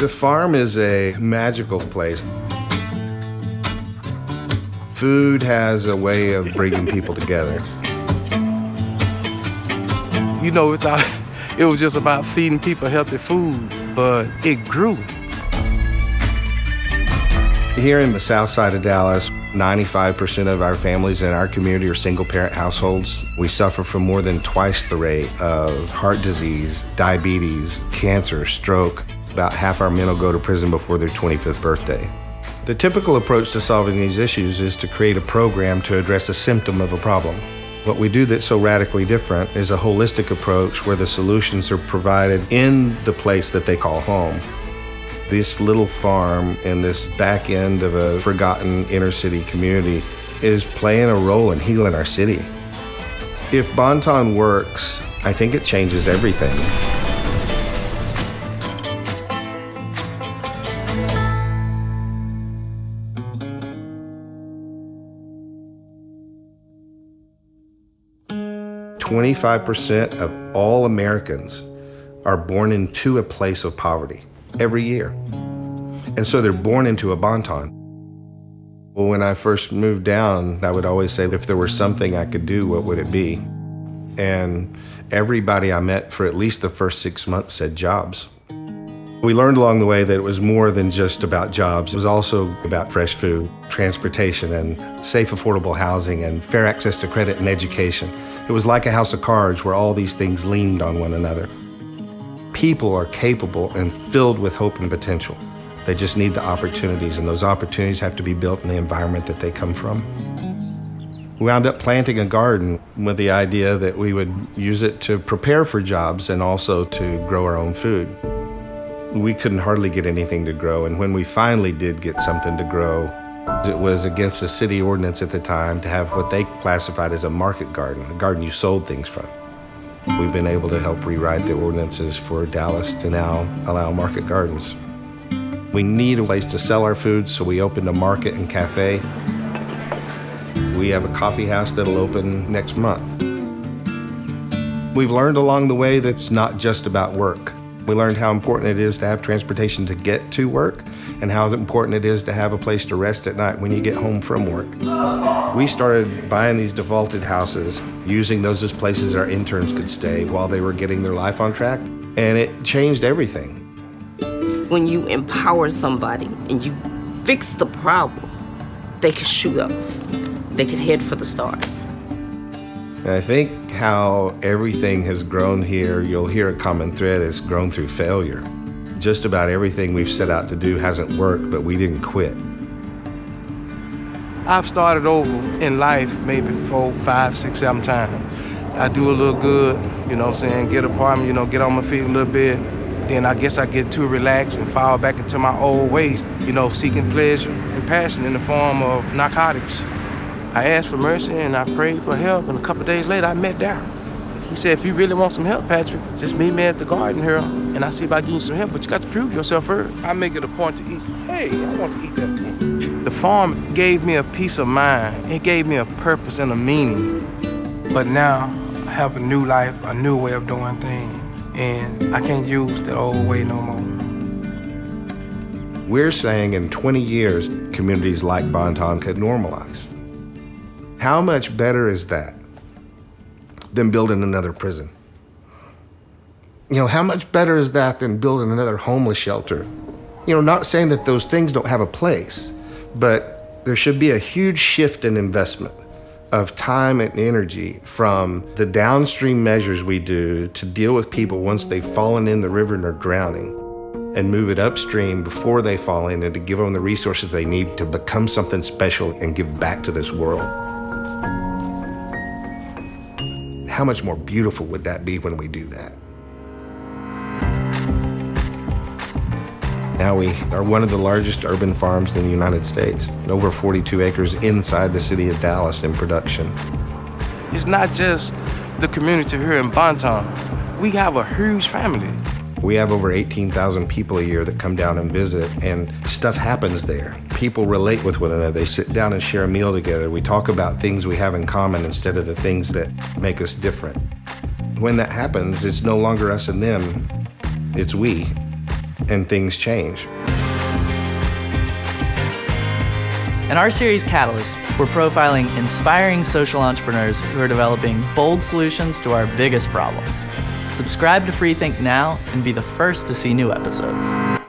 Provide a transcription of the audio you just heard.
The farm is a magical place. Food has a way of bringing people together. You know, it was just about feeding people healthy food, but it grew. Here in the south side of Dallas, 95% of our families in our community are single-parent households. We suffer from more than twice the rate of heart disease, diabetes, cancer, stroke. About half our men will go to prison before their 25th birthday. The typical approach to solving these issues is to create a program to address a symptom of a problem. What we do that's so radically different is a holistic approach where the solutions are provided in the place that they call home. This little farm in this back end of a forgotten inner city community is playing a role in healing our city. If Bon-Ton works, I think it changes everything. "25% of all Americans are born into a place of poverty every year. And so they're born into a Bon-Ton." Well, when I first moved down, I would always say, if there were something I could do, what would it be? And everybody I met for at least the first 6 months said jobs. We learned along the way that it was more than just about jobs. It was also about fresh food, transportation, and safe, affordable housing, and fair access to credit and education. It was like a house of cards where all these things leaned on one another. People are capable and filled with hope and potential. They just need the opportunities, and those opportunities have to be built in the environment that they come from. We wound up planting a garden with the idea that we would use it to prepare for jobs and also to grow our own food. We couldn't hardly get anything to grow, and when we finally did get something to grow, it was against the city ordinance at the time to have what they classified as a market garden, a garden you sold things from. We've been able to help rewrite the ordinances for Dallas to now allow market gardens. We need a place to sell our food, so we opened a market and cafe. We have a coffee house that'll open next month. We've learned along the way that it's not just about work. We learned how important it is to have transportation to get to work and how important it is to have a place to rest at night when you get home from work. We started buying these defaulted houses, using those as places our interns could stay while they were getting their life on track, and it changed everything. When you empower somebody and you fix the problem, they can shoot up. They can head for the stars. And I think how everything has grown here, you'll hear a common thread, is grown through failure. Just about everything we've set out to do hasn't worked, but we didn't quit. I've started over in life maybe 4, 5, 6, 7 times. I do a little good, you know what I'm saying, get an apartment, you know, get on my feet a little bit. Then I guess I get too relaxed and fall back into my old ways, you know, seeking pleasure and passion in the form of narcotics. I asked for mercy and I prayed for help, and a couple of days later I met Darryl. He said, "If you really want some help, Patrick, just meet me at the garden here and I'll see if I can get you some help, but you got to prove yourself first." I make it a point to eat. Hey, I want to eat that. The farm gave me a peace of mind. It gave me a purpose and a meaning. But now I have a new life, a new way of doing things, and I can't use that old way no more. We're saying in 20 years, communities like Bon-Ton could normalize. How much better is that than building another prison? You know, how much better is that than building another homeless shelter? You know, not saying that those things don't have a place, but there should be a huge shift in investment of time and energy from the downstream measures we do to deal with people once they've fallen in the river and are drowning, and move it upstream before they fall in, and to give them the resources they need to become something special and give back to this world. How much more beautiful would that be when we do that? Now we are one of the largest urban farms in the United States, over 42 acres inside the city of Dallas in production. It's not just the community here in Bon-Ton. We have a huge family. We have over 18,000 people a year that come down and visit, and stuff happens there. People relate with one another. They sit down and share a meal together. We talk about things we have in common instead of the things that make us different. When that happens, it's no longer us and them, it's we. and things change. In our series Catalyst, we're profiling inspiring social entrepreneurs who are developing bold solutions to our biggest problems. Subscribe to Freethink now and be the first to see new episodes.